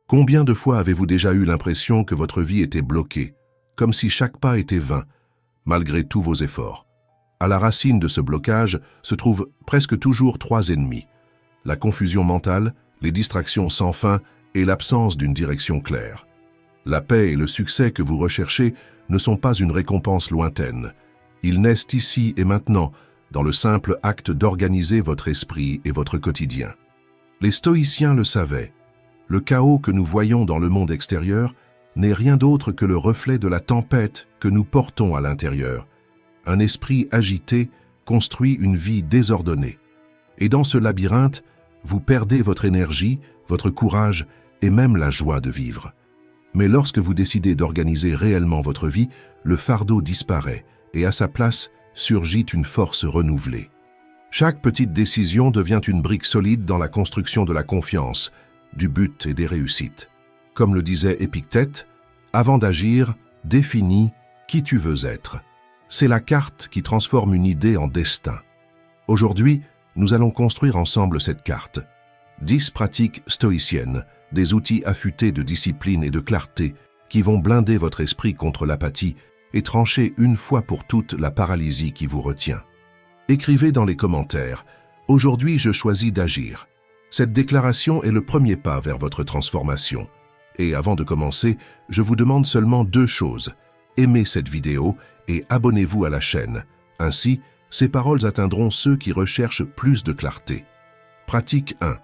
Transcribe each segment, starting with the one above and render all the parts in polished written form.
Combien de fois avez-vous déjà eu l'impression que votre vie était bloquée, comme si chaque pas était vain, malgré tous vos efforts? À la racine de ce blocage se trouvent presque toujours 3 ennemis: la confusion mentale, les distractions sans fin et l'absence d'une direction claire. La paix et le succès que vous recherchez ne sont pas une récompense lointaine. Ils naissent ici et maintenant, dans le simple acte d'organiser votre esprit et votre quotidien. Les stoïciens le savaient. Le chaos que nous voyons dans le monde extérieur n'est rien d'autre que le reflet de la tempête que nous portons à l'intérieur. Un esprit agité construit une vie désordonnée. Et dans ce labyrinthe, vous perdez votre énergie, votre courage et même la joie de vivre. Mais lorsque vous décidez d'organiser réellement votre vie, le fardeau disparaît et à sa place surgit une force renouvelée. Chaque petite décision devient une brique solide dans la construction de la confiance, du but et des réussites. Comme le disait Épictète, avant d'agir, définis qui tu veux être. C'est la carte qui transforme une idée en destin. Aujourd'hui, nous allons construire ensemble cette carte. 10 pratiques stoïciennes, des outils affûtés de discipline et de clarté qui vont blinder votre esprit contre l'apathie et trancher une fois pour toutes la paralysie qui vous retient. Écrivez dans les commentaires « Aujourd'hui, je choisis d'agir ». Cette déclaration est le premier pas vers votre transformation. Et avant de commencer, je vous demande seulement 2 choses. Aimez cette vidéo et abonnez-vous à la chaîne. Ainsi, ces paroles atteindront ceux qui recherchent plus de clarté. Pratique 1.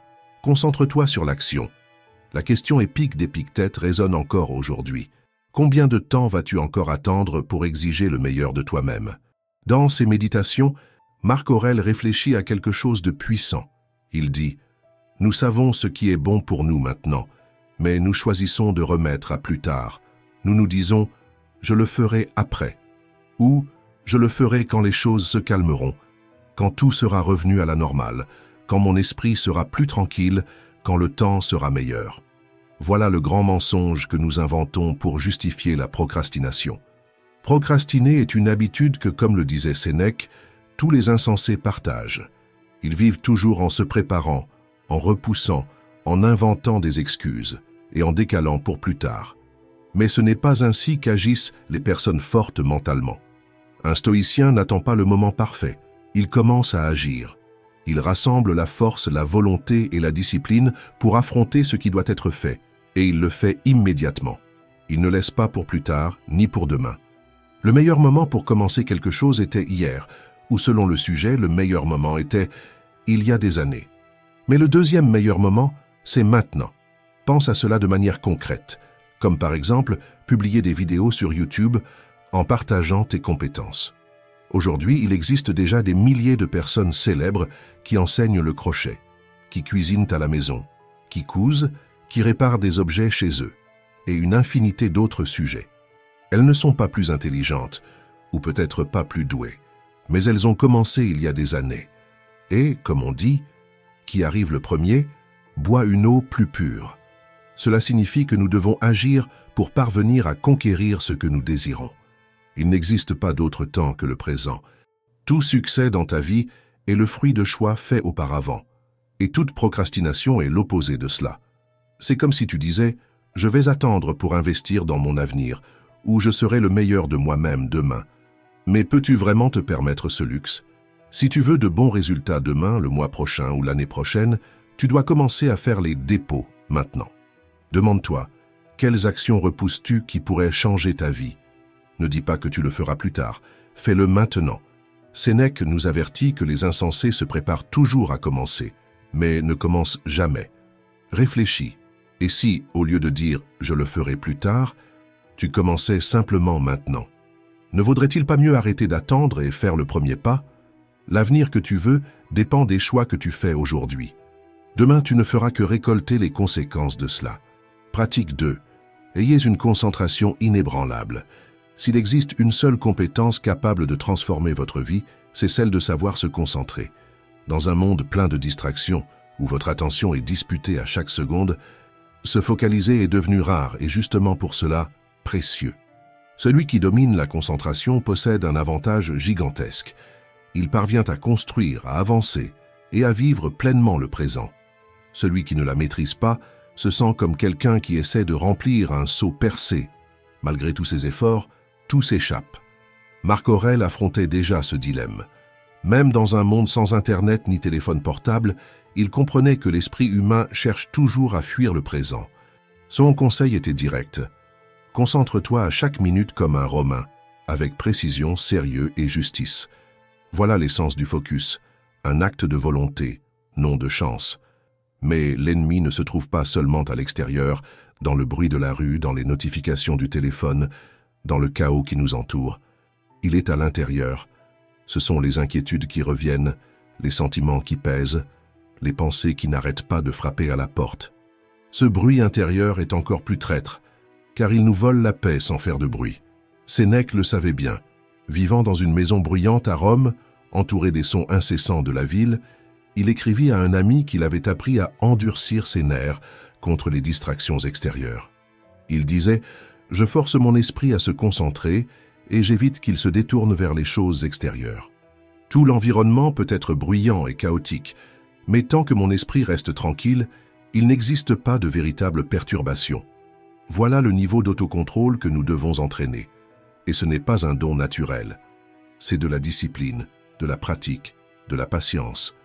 Concentre-toi sur l'action. La question épique d'Épictète résonne encore aujourd'hui. Combien de temps vas-tu encore attendre pour exiger le meilleur de toi-même? Dans ses méditations, Marc Aurèle réfléchit à quelque chose de puissant. Il dit « Nous savons ce qui est bon pour nous maintenant, mais nous choisissons de remettre à plus tard. Nous nous disons « Je le ferai après » ou « Je le ferai quand les choses se calmeront, quand tout sera revenu à la normale, quand mon esprit sera plus tranquille, quand le temps sera meilleur. » Voilà le grand mensonge que nous inventons pour justifier la procrastination. Procrastiner est une habitude que, comme le disait Sénèque, tous les insensés partagent. Ils vivent toujours en se préparant, en repoussant, en inventant des excuses et en décalant pour plus tard. Mais ce n'est pas ainsi qu'agissent les personnes fortes mentalement. Un stoïcien n'attend pas le moment parfait, il commence à agir. Il rassemble la force, la volonté et la discipline pour affronter ce qui doit être fait, et il le fait immédiatement. Il ne laisse pas pour plus tard, ni pour demain. Le meilleur moment pour commencer quelque chose était hier, ou selon le sujet, le meilleur moment était il y a des années. Mais le deuxième meilleur moment, c'est maintenant. Pense à cela de manière concrète, comme par exemple publier des vidéos sur YouTube en partageant tes compétences. Aujourd'hui, il existe déjà des milliers de personnes célèbres qui enseignent le crochet, qui cuisinent à la maison, qui cousent, qui réparent des objets chez eux, et une infinité d'autres sujets. Elles ne sont pas plus intelligentes, ou peut-être pas plus douées, mais elles ont commencé il y a des années. Et, comme on dit, qui arrive le premier, boit une eau plus pure. Cela signifie que nous devons agir pour parvenir à conquérir ce que nous désirons. Il n'existe pas d'autre temps que le présent. Tout succès dans ta vie est le fruit de choix faits auparavant. Et toute procrastination est l'opposé de cela. C'est comme si tu disais « Je vais attendre pour investir dans mon avenir » ou « Je serai le meilleur de moi-même demain ». Mais peux-tu vraiment te permettre ce luxe? Si tu veux de bons résultats demain, le mois prochain ou l'année prochaine, tu dois commencer à faire les dépôts maintenant. Demande-toi, quelles actions repousses-tu qui pourraient changer ta vie? Ne dis pas que tu le feras plus tard, fais-le maintenant. Sénèque nous avertit que les insensés se préparent toujours à commencer, mais ne commencent jamais. Réfléchis, et si, au lieu de dire « je le ferai plus tard », tu commençais simplement maintenant? Ne vaudrait-il pas mieux arrêter d'attendre et faire le premier pas? L'avenir que tu veux dépend des choix que tu fais aujourd'hui. Demain, tu ne feras que récolter les conséquences de cela. Pratique 2. Ayez une concentration inébranlable. S'il existe une seule compétence capable de transformer votre vie, c'est celle de savoir se concentrer. Dans un monde plein de distractions, où votre attention est disputée à chaque seconde, se focaliser est devenu rare et justement pour cela, précieux. Celui qui domine la concentration possède un avantage gigantesque. Il parvient à construire, à avancer et à vivre pleinement le présent. Celui qui ne la maîtrise pas se sent comme quelqu'un qui essaie de remplir un seau percé. Malgré tous ses efforts, tout s'échappe. Marc Aurèle affrontait déjà ce dilemme. Même dans un monde sans Internet ni téléphone portable, il comprenait que l'esprit humain cherche toujours à fuir le présent. Son conseil était direct. Concentre-toi à chaque minute comme un Romain, avec précision, sérieux et justice. Voilà l'essence du focus, un acte de volonté, non de chance. Mais l'ennemi ne se trouve pas seulement à l'extérieur, dans le bruit de la rue, dans les notifications du téléphone, dans le chaos qui nous entoure. Il est à l'intérieur. Ce sont les inquiétudes qui reviennent, les sentiments qui pèsent, les pensées qui n'arrêtent pas de frapper à la porte. Ce bruit intérieur est encore plus traître, car il nous vole la paix sans faire de bruit. Sénèque le savait bien. Vivant dans une maison bruyante à Rome, entouré des sons incessants de la ville, il écrivit à un ami qu'il avait appris à endurcir ses nerfs contre les distractions extérieures. Il disait « Je force mon esprit à se concentrer et j'évite qu'il se détourne vers les choses extérieures. Tout l'environnement peut être bruyant et chaotique, mais tant que mon esprit reste tranquille, il n'existe pas de véritable perturbation. Voilà le niveau d'autocontrôle que nous devons entraîner. Et ce n'est pas un don naturel. C'est de la discipline, de la pratique, de la patience.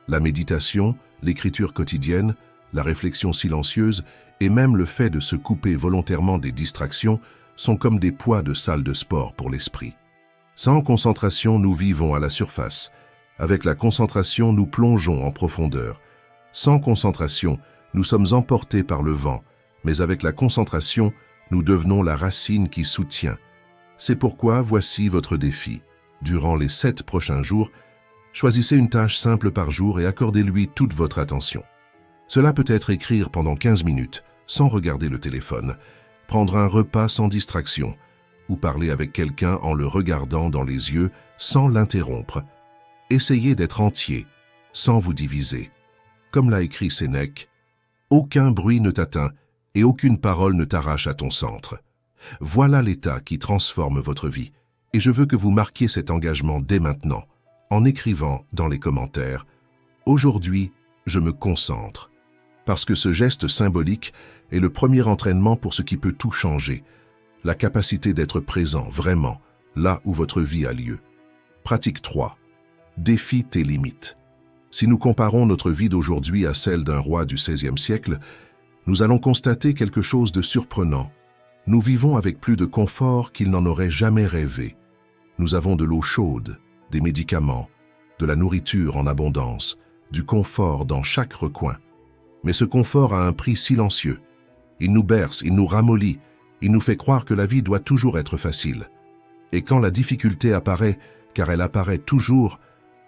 La méditation, l'écriture quotidienne, la réflexion silencieuse et même le fait de se couper volontairement des distractions sont comme des poids de salle de sport pour l'esprit. Sans concentration, nous vivons à la surface. Avec la concentration, nous plongeons en profondeur. Sans concentration, nous sommes emportés par le vent, mais avec la concentration, nous devenons la racine qui soutient. C'est pourquoi voici votre défi. Durant les 7 prochains jours, choisissez une tâche simple par jour et accordez-lui toute votre attention. Cela peut être écrire pendant 15 minutes, sans regarder le téléphone, prendre un repas sans distraction, ou parler avec quelqu'un en le regardant dans les yeux sans l'interrompre. Essayez d'être entier, sans vous diviser. Comme l'a écrit Sénèque, « Aucun bruit ne t'atteint et aucune parole ne t'arrache à ton centre. » Voilà l'état qui transforme votre vie, et je veux que vous marquiez cet engagement dès maintenant, en écrivant dans les commentaires « Aujourd'hui, je me concentre ». Parce que ce geste symbolique est le premier entraînement pour ce qui peut tout changer, la capacité d'être présent vraiment, là où votre vie a lieu. Pratique 3. Défie tes limites. Si nous comparons notre vie d'aujourd'hui à celle d'un roi du XVIe siècle, nous allons constater quelque chose de surprenant. Nous vivons avec plus de confort qu'il n'en aurait jamais rêvé. Nous avons de l'eau chaude, des médicaments, de la nourriture en abondance, du confort dans chaque recoin. Mais ce confort a un prix silencieux. Il nous berce, il nous ramollit, il nous fait croire que la vie doit toujours être facile. Et quand la difficulté apparaît, car elle apparaît toujours,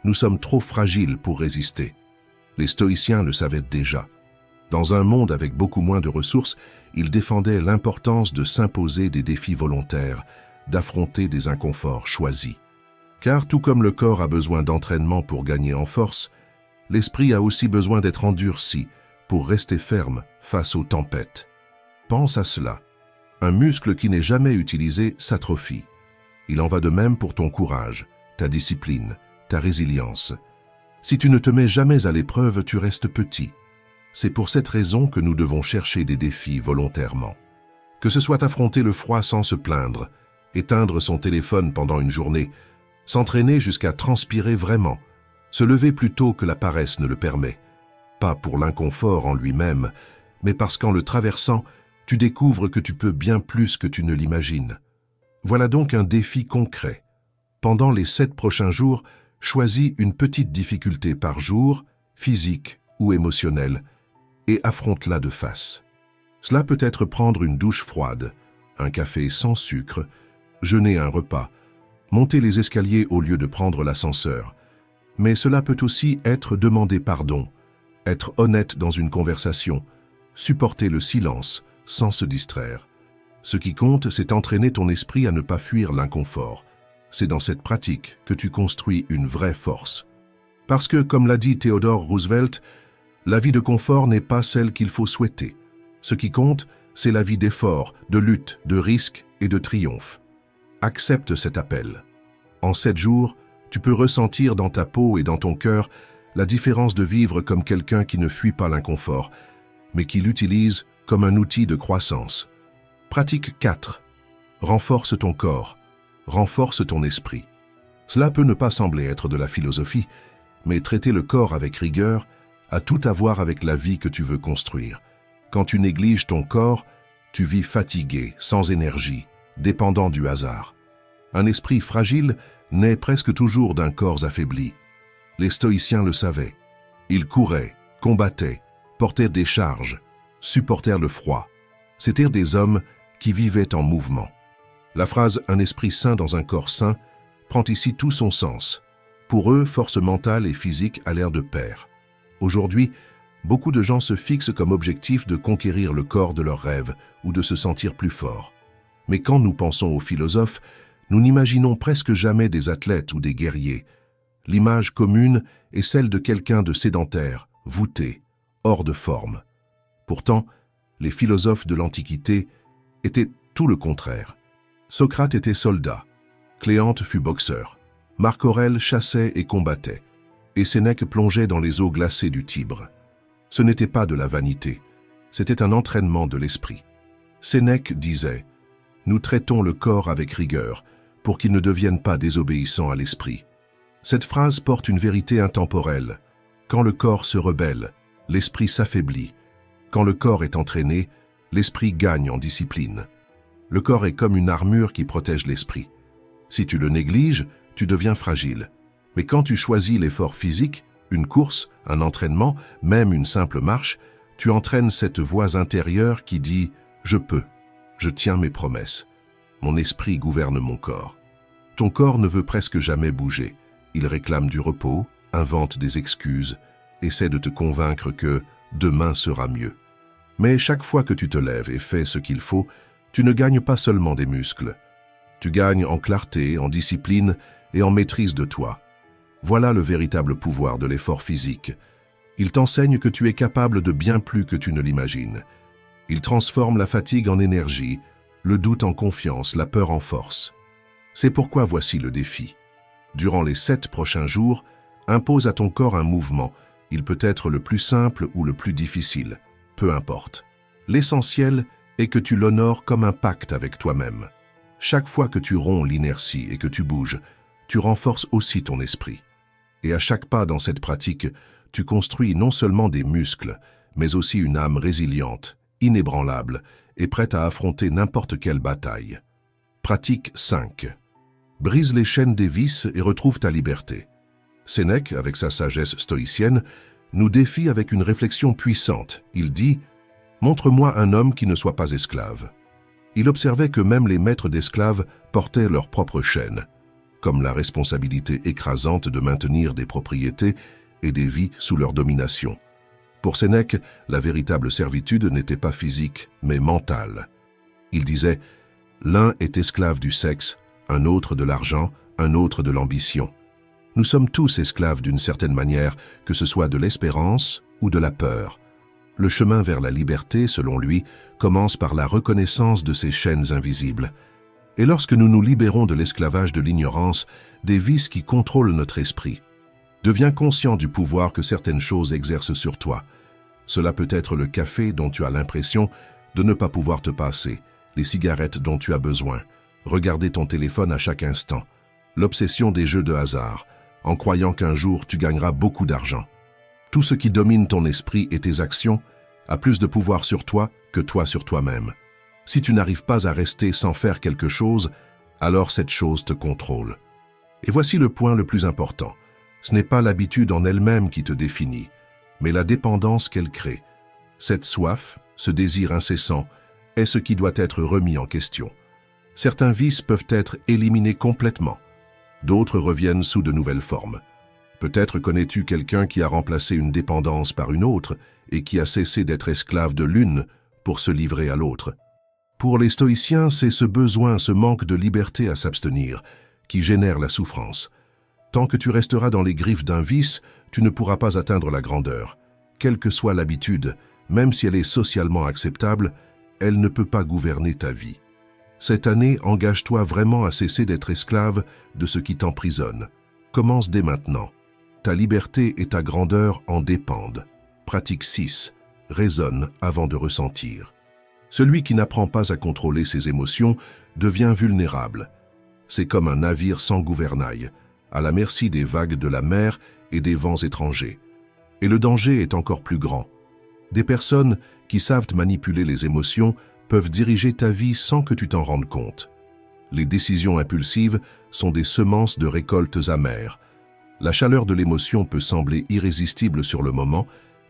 nous sommes trop fragiles pour résister. Les stoïciens le savaient déjà. Dans un monde avec beaucoup moins de ressources, ils défendaient l'importance de s'imposer des défis volontaires, d'affronter des inconforts choisis. Car tout comme le corps a besoin d'entraînement pour gagner en force, l'esprit a aussi besoin d'être endurci pour rester ferme face aux tempêtes. Pense à cela. Un muscle qui n'est jamais utilisé s'atrophie. Il en va de même pour ton courage, ta discipline, ta résilience. Si tu ne te mets jamais à l'épreuve, tu restes petit. C'est pour cette raison que nous devons chercher des défis volontairement. Que ce soit affronter le froid sans se plaindre, éteindre son téléphone pendant une journée, s'entraîner jusqu'à transpirer vraiment, se lever plus tôt que la paresse ne le permet. Pas pour l'inconfort en lui-même, mais parce qu'en le traversant, tu découvres que tu peux bien plus que tu ne l'imagines. Voilà donc un défi concret. Pendant les 7 prochains jours, choisis une petite difficulté par jour, physique ou émotionnelle, et affronte-la de face. Cela peut être prendre une douche froide, un café sans sucre, jeûner un repas, monter les escaliers au lieu de prendre l'ascenseur. Mais cela peut aussi être demander pardon, être honnête dans une conversation, supporter le silence sans se distraire. Ce qui compte, c'est entraîner ton esprit à ne pas fuir l'inconfort. C'est dans cette pratique que tu construis une vraie force. Parce que, comme l'a dit Theodore Roosevelt, la vie de confort n'est pas celle qu'il faut souhaiter. Ce qui compte, c'est la vie d'effort, de lutte, de risque et de triomphe. Accepte cet appel. En 7 jours, tu peux ressentir dans ta peau et dans ton cœur la différence de vivre comme quelqu'un qui ne fuit pas l'inconfort, mais qui l'utilise comme un outil de croissance. Pratique 4. Renforce ton corps, renforce ton esprit. Cela peut ne pas sembler être de la philosophie, mais traiter le corps avec rigueur a tout à voir avec la vie que tu veux construire. Quand tu négliges ton corps, tu vis fatigué, sans énergie, dépendant du hasard. Un esprit fragile naît presque toujours d'un corps affaibli. Les stoïciens le savaient. Ils couraient, combattaient, portèrent des charges, supportèrent le froid. C'étaient des hommes qui vivaient en mouvement. La phrase « un esprit sain dans un corps sain » prend ici tout son sens. Pour eux, force mentale et physique allèrent de pair. Aujourd'hui, beaucoup de gens se fixent comme objectif de conquérir le corps de leurs rêves ou de se sentir plus fort. Mais quand nous pensons aux philosophes, nous n'imaginons presque jamais des athlètes ou des guerriers. L'image commune est celle de quelqu'un de sédentaire, voûté, hors de forme. Pourtant, les philosophes de l'Antiquité étaient tout le contraire. Socrate était soldat, Cléante fut boxeur, Marc Aurèle chassait et combattait, et Sénèque plongeait dans les eaux glacées du Tibre. Ce n'était pas de la vanité, c'était un entraînement de l'esprit. Sénèque disait « Nous traitons le corps avec rigueur pour qu'il ne devienne pas désobéissant à l'esprit. » Cette phrase porte une vérité intemporelle. Quand le corps se rebelle, l'esprit s'affaiblit. Quand le corps est entraîné, l'esprit gagne en discipline. Le corps est comme une armure qui protège l'esprit. Si tu le négliges, tu deviens fragile. Mais quand tu choisis l'effort physique, une course, un entraînement, même une simple marche, tu entraînes cette voix intérieure qui dit « Je peux, je tiens mes promesses. Mon esprit gouverne mon corps. » Ton corps ne veut presque jamais bouger. Il réclame du repos, invente des excuses, essaie de te convaincre que demain sera mieux. Mais chaque fois que tu te lèves et fais ce qu'il faut, tu ne gagnes pas seulement des muscles. Tu gagnes en clarté, en discipline et en maîtrise de toi. Voilà le véritable pouvoir de l'effort physique. Il t'enseigne que tu es capable de bien plus que tu ne l'imagines. Il transforme la fatigue en énergie, le doute en confiance, la peur en force. C'est pourquoi voici le défi. Durant les 7 prochains jours, impose à ton corps un mouvement. Il peut être le plus simple ou le plus difficile, peu importe. L'essentiel est que tu l'honores comme un pacte avec toi-même. Chaque fois que tu romps l'inertie et que tu bouges, tu renforces aussi ton esprit. Et à chaque pas dans cette pratique, tu construis non seulement des muscles, mais aussi une âme résiliente, inébranlable et prête à affronter n'importe quelle bataille. Pratique 5. Brise les chaînes des vices et retrouve ta liberté. Sénèque, avec sa sagesse stoïcienne, nous défie avec une réflexion puissante. Il dit « Montre-moi un homme qui ne soit pas esclave ». Il observait que même les maîtres d'esclaves portaient leurs propres chaînes, comme la responsabilité écrasante de maintenir des propriétés et des vies sous leur domination. Pour Sénèque, la véritable servitude n'était pas physique, mais mentale. Il disait « L'un est esclave du sexe, un autre de l'argent, un autre de l'ambition. Nous sommes tous esclaves d'une certaine manière, que ce soit de l'espérance ou de la peur. Le chemin vers la liberté, selon lui, commence par la reconnaissance de ces chaînes invisibles. Et lorsque nous nous libérons de l'esclavage de l'ignorance, des vices qui contrôlent notre esprit, deviens conscient du pouvoir que certaines choses exercent sur toi. Cela peut être le café dont tu as l'impression de ne pas pouvoir te passer, les cigarettes dont tu as besoin, regarder ton téléphone à chaque instant, l'obsession des jeux de hasard, en croyant qu'un jour tu gagneras beaucoup d'argent. Tout ce qui domine ton esprit et tes actions a plus de pouvoir sur toi que toi sur toi-même. Si tu n'arrives pas à rester sans faire quelque chose, alors cette chose te contrôle. Et voici le point le plus important. Ce n'est pas l'habitude en elle-même qui te définit, mais la dépendance qu'elle crée. Cette soif, ce désir incessant, est ce qui doit être remis en question. Certains vices peuvent être éliminés complètement. D'autres reviennent sous de nouvelles formes. Peut-être connais-tu quelqu'un qui a remplacé une dépendance par une autre et qui a cessé d'être esclave de l'une pour se livrer à l'autre. Pour les stoïciens, c'est ce besoin, ce manque de liberté à s'abstenir qui génère la souffrance. Tant que tu resteras dans les griffes d'un vice, tu ne pourras pas atteindre la grandeur. Quelle que soit l'habitude, même si elle est socialement acceptable, elle ne peut pas gouverner ta vie. Cette année, engage-toi vraiment à cesser d'être esclave de ce qui t'emprisonne. Commence dès maintenant. Ta liberté et ta grandeur en dépendent. Pratique 6. raisonne avant de ressentir. Celui qui n'apprend pas à contrôler ses émotions devient vulnérable. C'est comme un navire sans gouvernail, à la merci des vagues de la mer et des vents étrangers. Et le danger est encore plus grand. Des personnes qui savent manipuler les émotions peuvent diriger ta vie sans que tu t'en rendes compte. Les décisions impulsives sont des semences de récoltes amères. La chaleur de l'émotion peut sembler irrésistible sur le moment,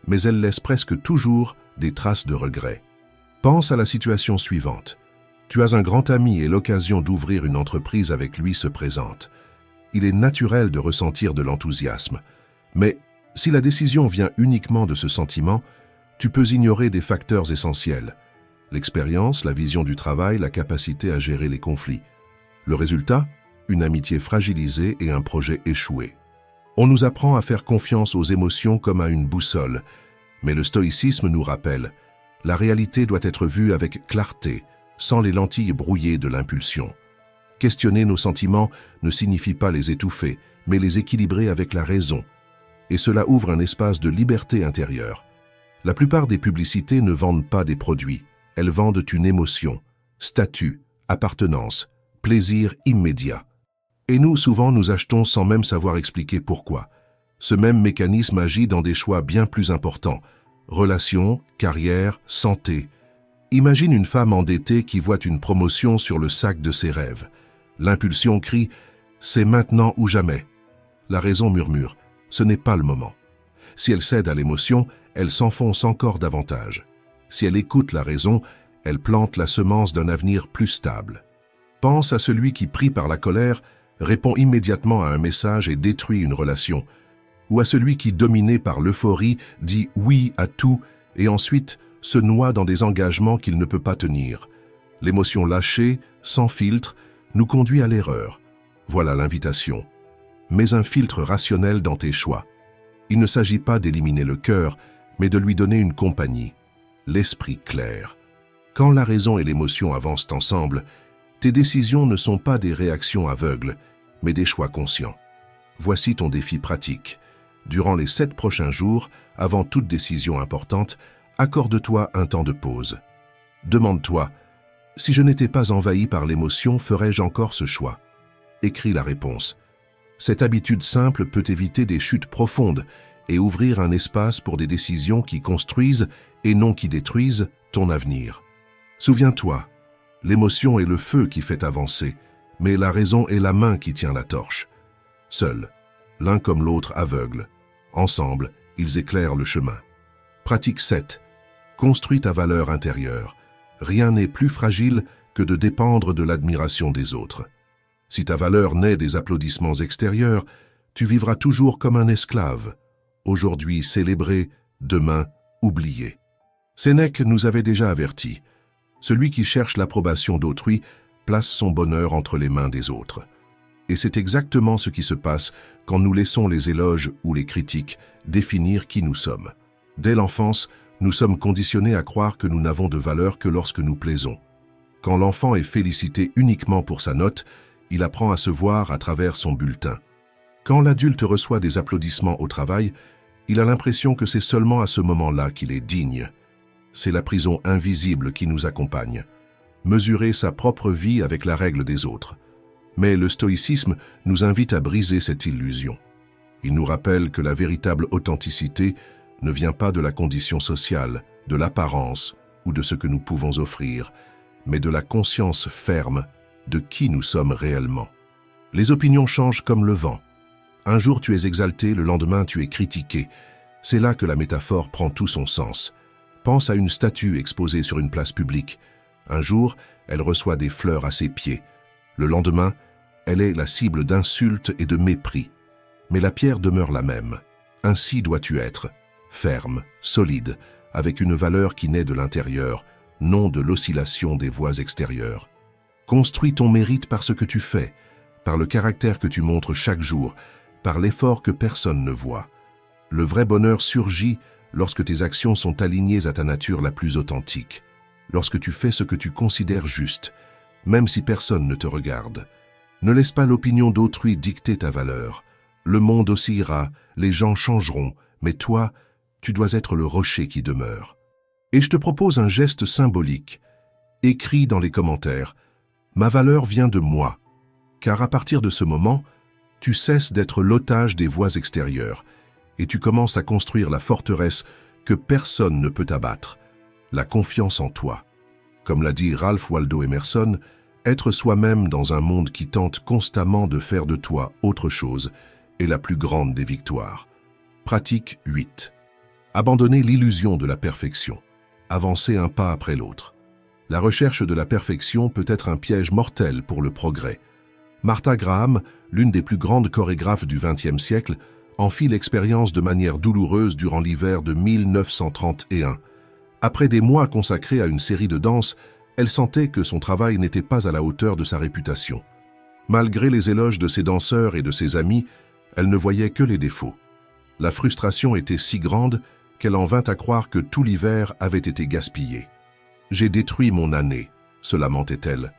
mais elle laisse presque toujours des traces de regret. Pense à la situation suivante. Tu as un grand ami et l'occasion d'ouvrir une entreprise avec lui se présente. Il est naturel de ressentir de l'enthousiasme. Mais si la décision vient uniquement de ce sentiment, tu peux ignorer des facteurs essentiels. L'expérience, la vision du travail, la capacité à gérer les conflits. Le résultat? Une amitié fragilisée et un projet échoué. On nous apprend à faire confiance aux émotions comme à une boussole, mais le stoïcisme nous rappelle, la réalité doit être vue avec clarté, sans les lentilles brouillées de l'impulsion. Questionner nos sentiments ne signifie pas les étouffer, mais les équilibrer avec la raison. Et cela ouvre un espace de liberté intérieure. La plupart des publicités ne vendent pas des produits, elles vendent une émotion, statut, appartenance, plaisir immédiat. Et nous, souvent, nous achetons sans même savoir expliquer pourquoi. Ce même mécanisme agit dans des choix bien plus importants. Relations, carrière, santé. Imagine une femme endettée qui voit une promotion sur le sac de ses rêves. L'impulsion crie « c'est maintenant ou jamais ». La raison murmure « ce n'est pas le moment ». Si elle cède à l'émotion, elle s'enfonce encore davantage. Si elle écoute la raison, elle plante la semence d'un avenir plus stable. Pense à celui qui, pris par la colère, répond immédiatement à un message et détruit une relation, ou à celui qui, dominé par l'euphorie, dit oui à tout et ensuite se noie dans des engagements qu'il ne peut pas tenir. L'émotion lâchée, sans filtre, nous conduit à l'erreur. Voilà l'invitation. Mets un filtre rationnel dans tes choix. Il ne s'agit pas d'éliminer le cœur, mais de lui donner une compagnie, l'esprit clair. Quand la raison et l'émotion avancent ensemble, tes décisions ne sont pas des réactions aveugles, mais des choix conscients. Voici ton défi pratique. Durant les 7 prochains jours, avant toute décision importante, accorde-toi un temps de pause. Demande-toi, si je n'étais pas envahi par l'émotion, ferais-je encore ce choix? Écris la réponse. Cette habitude simple peut éviter des chutes profondes et ouvrir un espace pour des décisions qui construisent et non qui détruisent ton avenir. Souviens-toi, l'émotion est le feu qui fait avancer, mais la raison est la main qui tient la torche. Seuls, l'un comme l'autre aveugle. Ensemble, ils éclairent le chemin. Pratique 7. Construis ta valeur intérieure. Rien n'est plus fragile que de dépendre de l'admiration des autres. Si ta valeur naît des applaudissements extérieurs, tu vivras toujours comme un esclave. Aujourd'hui célébré, demain oublié. Sénèque nous avait déjà avertis. Celui qui cherche l'approbation d'autrui place son bonheur entre les mains des autres. Et c'est exactement ce qui se passe quand nous laissons les éloges ou les critiques définir qui nous sommes. Dès l'enfance, nous sommes conditionnés à croire que nous n'avons de valeur que lorsque nous plaisons. Quand l'enfant est félicité uniquement pour sa note, il apprend à se voir à travers son bulletin. Quand l'adulte reçoit des applaudissements au travail, il a l'impression que c'est seulement à ce moment-là qu'il est digne. C'est la prison invisible qui nous accompagne. Mesurer sa propre vie avec la règle des autres. Mais le stoïcisme nous invite à briser cette illusion. Il nous rappelle que la véritable authenticité ne vient pas de la condition sociale, de l'apparence ou de ce que nous pouvons offrir, mais de la conscience ferme de qui nous sommes réellement. Les opinions changent comme le vent. Un jour tu es exalté, le lendemain tu es critiqué. C'est là que la métaphore prend tout son sens. Pense à une statue exposée sur une place publique. Un jour, elle reçoit des fleurs à ses pieds. Le lendemain, elle est la cible d'insultes et de mépris. Mais la pierre demeure la même. Ainsi dois-tu être, ferme, solide, avec une valeur qui naît de l'intérieur, non de l'oscillation des voies extérieures. Construis ton mérite par ce que tu fais, par le caractère que tu montres chaque jour, par l'effort que personne ne voit. Le vrai bonheur surgit lorsque tes actions sont alignées à ta nature la plus authentique, lorsque tu fais ce que tu considères juste, même si personne ne te regarde. Ne laisse pas l'opinion d'autrui dicter ta valeur. Le monde oscillera, les gens changeront, mais toi, tu dois être le rocher qui demeure. Et je te propose un geste symbolique. Écris dans les commentaires « Ma valeur vient de moi », car à partir de ce moment, tu cesses d'être l'otage des voix extérieures et tu commences à construire la forteresse que personne ne peut abattre, la confiance en toi. Comme l'a dit Ralph Waldo Emerson, être soi-même dans un monde qui tente constamment de faire de toi autre chose est la plus grande des victoires. Pratique 8. Abandonner l'illusion de la perfection. Avancer un pas après l'autre. La recherche de la perfection peut être un piège mortel pour le progrès. Martha Graham, l'une des plus grandes chorégraphes du XXe siècle, en fit l'expérience de manière douloureuse durant l'hiver de 1931. Après des mois consacrés à une série de danses, elle sentait que son travail n'était pas à la hauteur de sa réputation. Malgré les éloges de ses danseurs et de ses amis, elle ne voyait que les défauts. La frustration était si grande qu'elle en vint à croire que tout l'hiver avait été gaspillé. « J'ai détruit mon année », se lamentait-elle.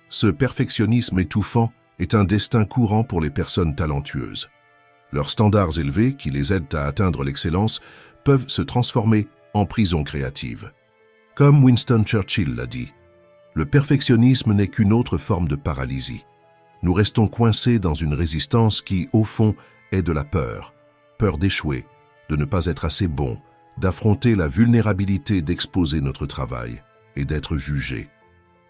Ce perfectionnisme étouffant est un destin courant pour les personnes talentueuses. Leurs standards élevés, qui les aident à atteindre l'excellence, peuvent se transformer en prison créative. Comme Winston Churchill l'a dit, le perfectionnisme n'est qu'une autre forme de paralysie. Nous restons coincés dans une résistance qui, au fond, est de la peur. Peur d'échouer, de ne pas être assez bon, d'affronter la vulnérabilité d'exposer notre travail et d'être jugé.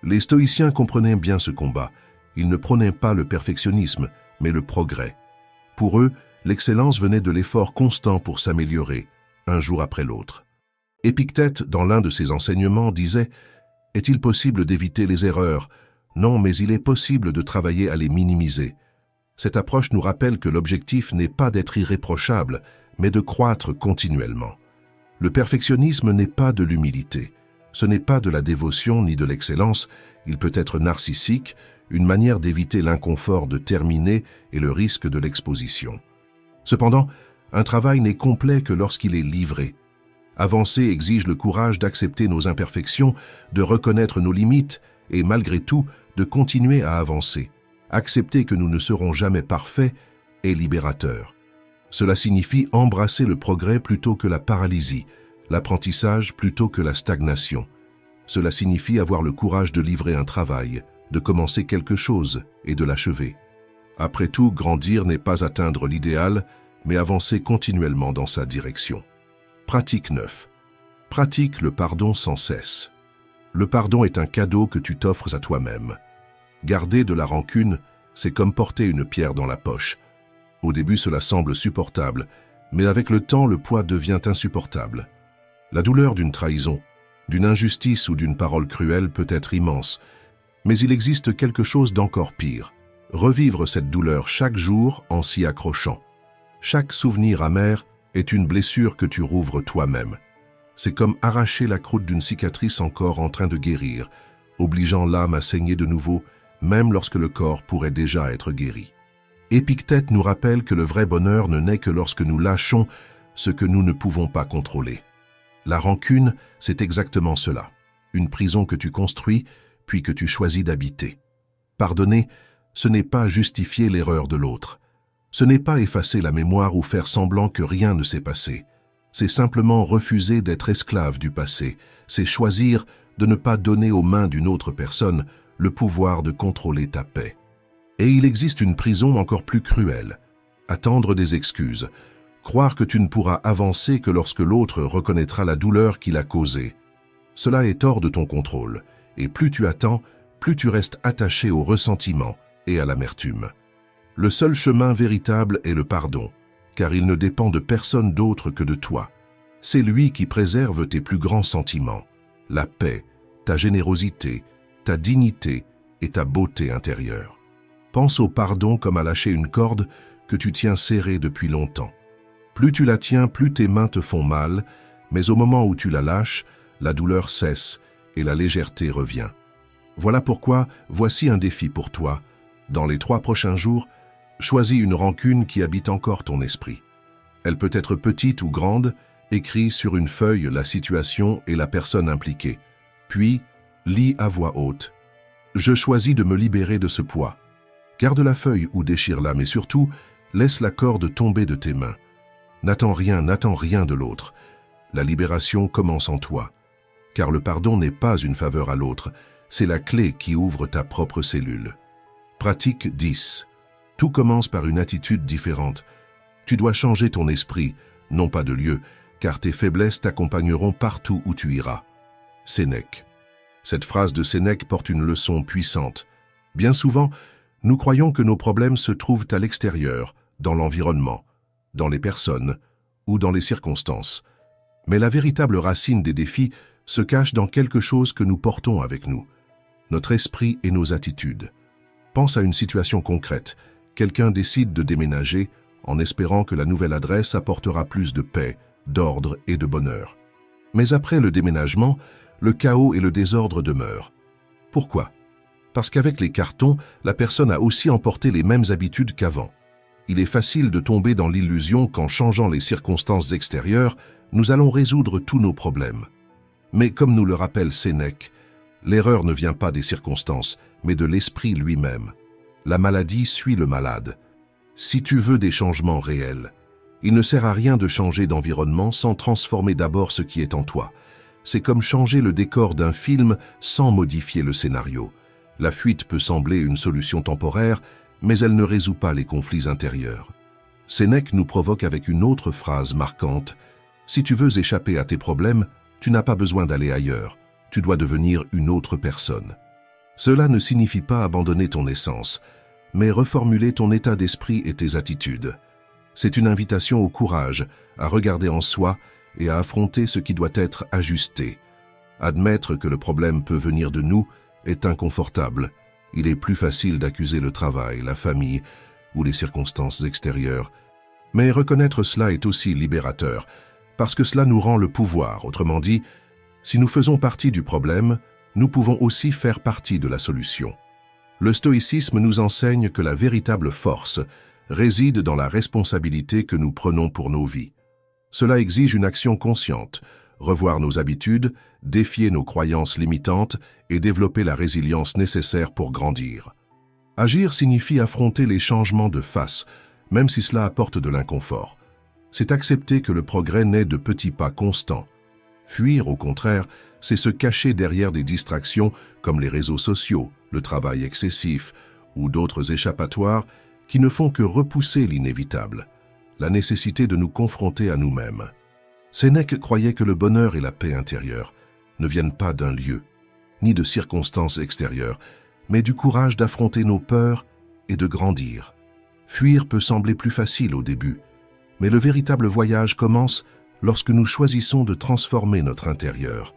Les stoïciens comprenaient bien ce combat. Ils ne prônaient pas le perfectionnisme, mais le progrès. Pour eux, l'excellence venait de l'effort constant pour s'améliorer, un jour après l'autre. Épictète, dans l'un de ses enseignements, disait « Est-il possible d'éviter les erreurs? Non, mais il est possible de travailler à les minimiser. » Cette approche nous rappelle que l'objectif n'est pas d'être irréprochable, mais de croître continuellement. Le perfectionnisme n'est pas de l'humilité. Ce n'est pas de la dévotion ni de l'excellence, il peut être narcissique, une manière d'éviter l'inconfort de terminer et le risque de l'exposition. Cependant, un travail n'est complet que lorsqu'il est livré. Avancer exige le courage d'accepter nos imperfections, de reconnaître nos limites et, malgré tout, de continuer à avancer. Accepter que nous ne serons jamais parfaits est libérateur. Cela signifie embrasser le progrès plutôt que la paralysie, l'apprentissage plutôt que la stagnation. Cela signifie avoir le courage de livrer un travail, de commencer quelque chose et de l'achever. Après tout, grandir n'est pas atteindre l'idéal, mais avancer continuellement dans sa direction. Pratique 9. Pratique le pardon sans cesse. Le pardon est un cadeau que tu t'offres à toi-même. Garder de la rancune, c'est comme porter une pierre dans la poche. Au début, cela semble supportable, mais avec le temps, le poids devient insupportable. La douleur d'une trahison, d'une injustice ou d'une parole cruelle peut être immense, mais il existe quelque chose d'encore pire. Revivre cette douleur chaque jour en s'y accrochant. Chaque souvenir amer est une blessure que tu rouvres toi-même. C'est comme arracher la croûte d'une cicatrice encore en train de guérir, obligeant l'âme à saigner de nouveau, même lorsque le corps pourrait déjà être guéri. Épictète nous rappelle que le vrai bonheur ne naît que lorsque nous lâchons ce que nous ne pouvons pas contrôler. La rancune, c'est exactement cela. Une prison que tu construis, puis que tu choisis d'habiter. Pardonner, ce n'est pas justifier l'erreur de l'autre. Ce n'est pas effacer la mémoire ou faire semblant que rien ne s'est passé. C'est simplement refuser d'être esclave du passé. C'est choisir de ne pas donner aux mains d'une autre personne le pouvoir de contrôler ta paix. Et il existe une prison encore plus cruelle. Attendre des excuses. Croire que tu ne pourras avancer que lorsque l'autre reconnaîtra la douleur qu'il a causée. Cela est hors de ton contrôle. Et plus tu attends, plus tu restes attaché au ressentiment et à l'amertume. Le seul chemin véritable est le pardon, car il ne dépend de personne d'autre que de toi. C'est lui qui préserve tes plus grands sentiments, la paix, ta générosité, ta dignité et ta beauté intérieure. Pense au pardon comme à lâcher une corde que tu tiens serrée depuis longtemps. Plus tu la tiens, plus tes mains te font mal, mais au moment où tu la lâches, la douleur cesse et la légèreté revient. Voilà pourquoi, voici un défi pour toi. Dans les 3 prochains jours, choisis une rancune qui habite encore ton esprit. Elle peut être petite ou grande, écris sur une feuille la situation et la personne impliquée. Puis, lis à voix haute. Je choisis de me libérer de ce poids. Garde la feuille ou déchire-la, mais surtout, laisse la corde tomber de tes mains. N'attends rien de l'autre. La libération commence en toi. car le pardon n'est pas une faveur à l'autre, c'est la clé qui ouvre ta propre cellule. Pratique 10. Tout commence par une attitude différente. Tu dois changer ton esprit, non pas de lieu, car tes faiblesses t'accompagneront partout où tu iras. Sénèque. Cette phrase de Sénèque porte une leçon puissante. Bien souvent, nous croyons que nos problèmes se trouvent à l'extérieur, dans l'environnement, dans les personnes ou dans les circonstances. Mais la véritable racine des défis se cache dans quelque chose que nous portons avec nous, notre esprit et nos attitudes. Pense à une situation concrète. Quelqu'un décide de déménager en espérant que la nouvelle adresse apportera plus de paix, d'ordre et de bonheur. Mais après le déménagement, le chaos et le désordre demeurent. Pourquoi? Parce qu'avec les cartons, la personne a aussi emporté les mêmes habitudes qu'avant. Il est facile de tomber dans l'illusion qu'en changeant les circonstances extérieures, nous allons résoudre tous nos problèmes. Mais comme nous le rappelle Sénèque, l'erreur ne vient pas des circonstances, mais de l'esprit lui-même. La maladie suit le malade. Si tu veux des changements réels, il ne sert à rien de changer d'environnement sans transformer d'abord ce qui est en toi. C'est comme changer le décor d'un film sans modifier le scénario. La fuite peut sembler une solution temporaire, mais elle ne résout pas les conflits intérieurs. Sénèque nous provoque avec une autre phrase marquante. Si tu veux échapper à tes problèmes, tu n'as pas besoin d'aller ailleurs. Tu dois devenir une autre personne. Cela ne signifie pas abandonner ton essence, mais reformuler ton état d'esprit et tes attitudes. C'est une invitation au courage, à regarder en soi et à affronter ce qui doit être ajusté. Admettre que le problème peut venir de nous est inconfortable. Il est plus facile d'accuser le travail, la famille ou les circonstances extérieures. Mais reconnaître cela est aussi libérateur, parce que cela nous rend le pouvoir. Autrement dit, si nous faisons partie du problème, nous pouvons aussi faire partie de la solution. Le stoïcisme nous enseigne que la véritable force réside dans la responsabilité que nous prenons pour nos vies. Cela exige une action consciente, revoir nos habitudes, défier nos croyances limitantes et développer la résilience nécessaire pour grandir. Agir signifie affronter les changements de face, même si cela apporte de l'inconfort. C'est accepter que le progrès naît de petits pas constants. Fuir, au contraire, c'est se cacher derrière des distractions comme les réseaux sociaux, le travail excessif ou d'autres échappatoires qui ne font que repousser l'inévitable, la nécessité de nous confronter à nous-mêmes. Sénèque croyait que le bonheur et la paix intérieure ne viennent pas d'un lieu, ni de circonstances extérieures, mais du courage d'affronter nos peurs et de grandir. Fuir peut sembler plus facile au début, mais le véritable voyage commence lorsque nous choisissons de transformer notre intérieur.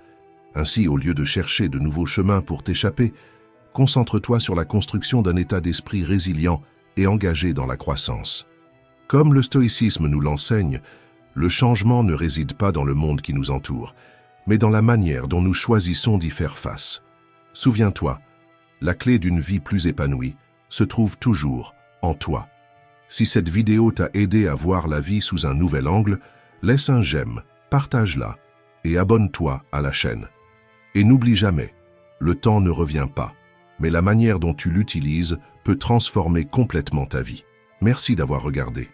Ainsi, au lieu de chercher de nouveaux chemins pour t'échapper, concentre-toi sur la construction d'un état d'esprit résilient et engagé dans la croissance. Comme le stoïcisme nous l'enseigne, le changement ne réside pas dans le monde qui nous entoure, mais dans la manière dont nous choisissons d'y faire face. Souviens-toi, la clé d'une vie plus épanouie se trouve toujours en toi. Si cette vidéo t'a aidé à voir la vie sous un nouvel angle, laisse un j'aime, partage-la et abonne-toi à la chaîne. Et n'oublie jamais, le temps ne revient pas, mais la manière dont tu l'utilises peut transformer complètement ta vie. Merci d'avoir regardé.